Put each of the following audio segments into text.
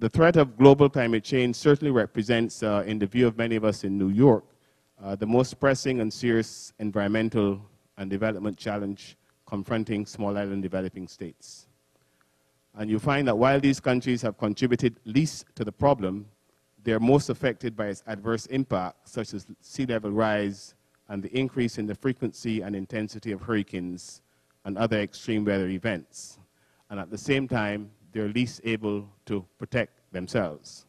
The threat of global climate change certainly represents, in the view of many of us in New York, the most pressing and serious environmental and development challenge confronting small island developing states. And you find that while these countries have contributed least to the problem, they are most affected by its adverse impact, such as sea level rise and the increase in the frequency and intensity of hurricanes and other extreme weather events. And at the same time, they're least able to protect themselves.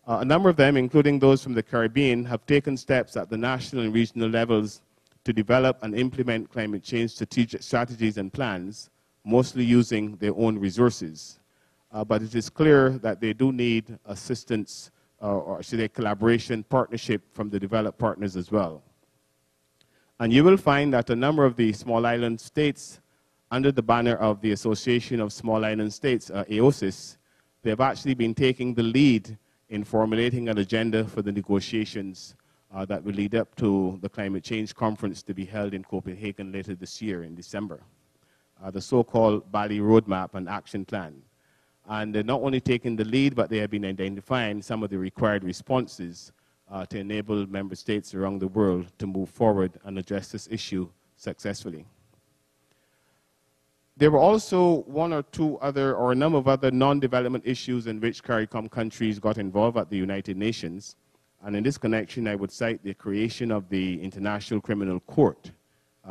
A number of them, including those from the Caribbean, have taken steps at the national and regional levels to develop and implement climate change strategies and plans, mostly using their own resources. But it is clear that they do need assistance, or should I say collaboration, partnership from the developed partners as well. And you will find that a number of the small island states, under the banner of the Association of Small Island States, AOSIS, they have actually been taking the lead in formulating an agenda for the negotiations that will lead up to the climate change conference to be held in Copenhagen later this year in December. The so-called Bali Roadmap and Action Plan. And they're not only taking the lead, but they have been identifying some of the required responses to enable member states around the world to move forward and address this issue successfully. There were also one or two other, or a number of other non-development issues in which CARICOM countries got involved at the United Nations. And in this connection, I would cite the creation of the International Criminal Court,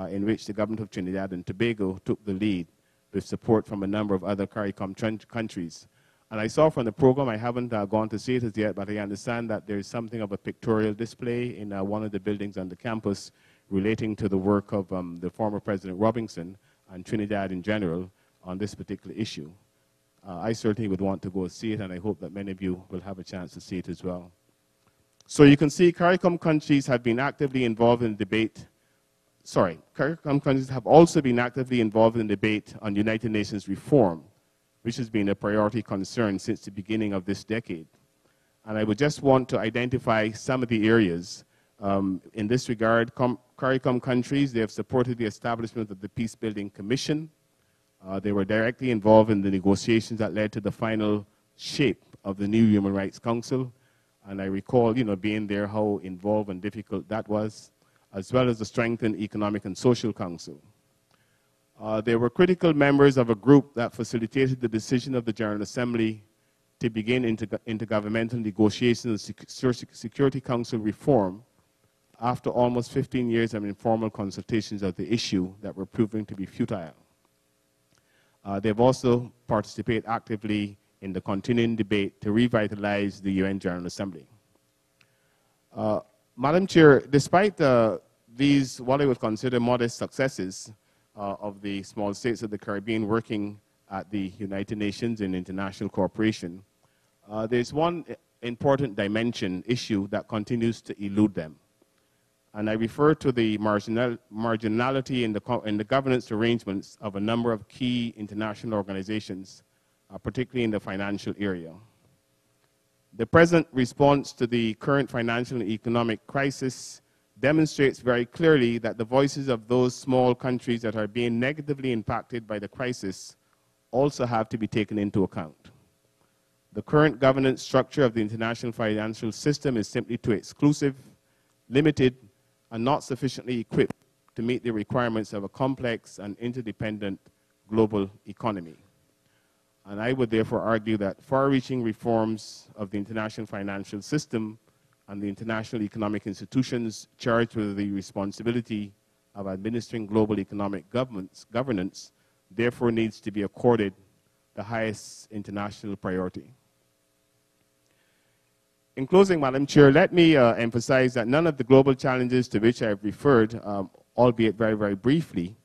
in which the government of Trinidad and Tobago took the lead with support from a number of other CARICOM countries. And I saw from the program, I haven't gone to see it as yet, but I understand that there is something of a pictorial display in one of the buildings on the campus relating to the work of the former President Robinson and Trinidad in general on this particular issue. I certainly would want to go see it, and I hope that many of you will have a chance to see it as well. So you can see CARICOM countries have been actively involved in debate. CARICOM countries have also been actively involved in debate on United Nations reform, which has been a priority concern since the beginning of this decade. And I would just want to identify some of the areas. In this regard, CARICOM countries, they have supported the establishment of the Peace-Building Commission. They were directly involved in the negotiations that led to the final shape of the new Human Rights Council. And I recall, being there, how involved and difficult that was, as well as the strengthened Economic and Social Council. They were critical members of a group that facilitated the decision of the General Assembly to begin intergovernmental negotiations on Security Council reform after almost 15 years of informal consultations of the issue that were proving to be futile. They've also participated actively in the continuing debate to revitalize the UN General Assembly. Madam Chair, despite these, what I would consider modest successes of the small states of the Caribbean working at the United Nations in international cooperation, there's one important issue that continues to elude them. And I refer to the marginality in the governance arrangements of a number of key international organizations, particularly in the financial area. The present response to the current financial and economic crisis demonstrates very clearly that the voices of those small countries that are being negatively impacted by the crisis also have to be taken into account. The current governance structure of the international financial system is simply too exclusive, limited, and not sufficiently equipped to meet the requirements of a complex and interdependent global economy. And I would therefore argue that far-reaching reforms of the international financial system and the international economic institutions charged with the responsibility of administering global economic governance therefore needs to be accorded the highest international priority. In closing, Madam Chair, let me emphasize that none of the global challenges to which I have referred, albeit very, very briefly,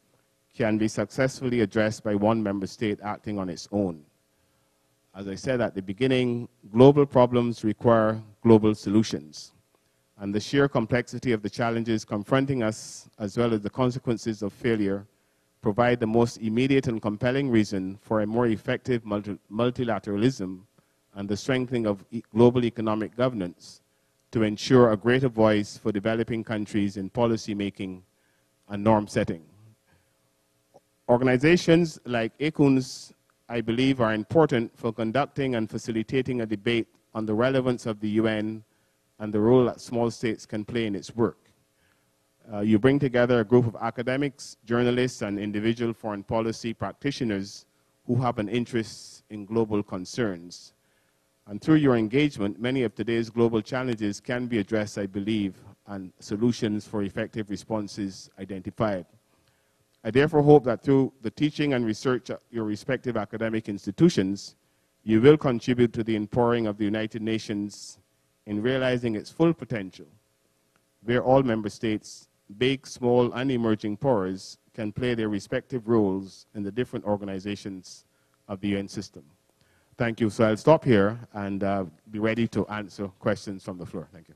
can be successfully addressed by one member state acting on its own. As I said at the beginning, global problems require global solutions. And the sheer complexity of the challenges confronting us, as well as the consequences of failure, provide the most immediate and compelling reason for a more effective multilateralism and the strengthening of global economic governance to ensure a greater voice for developing countries in policy making and norm setting. Organizations like ACUNS I believe, are important for conducting and facilitating a debate on the relevance of the UN and the role that small states can play in its work. You bring together a group of academics, journalists, and individual foreign policy practitioners who have an interest in global concerns. And through your engagement, many of today's global challenges can be addressed, I believe, and solutions for effective responses identified. I therefore hope that through the teaching and research at your respective academic institutions, you will contribute to the empowering of the United Nations in realizing its full potential, where all member states, big, small, and emerging powers, can play their respective roles in the different organizations of the UN system. Thank you. So I'll stop here and be ready to answer questions from the floor. Thank you.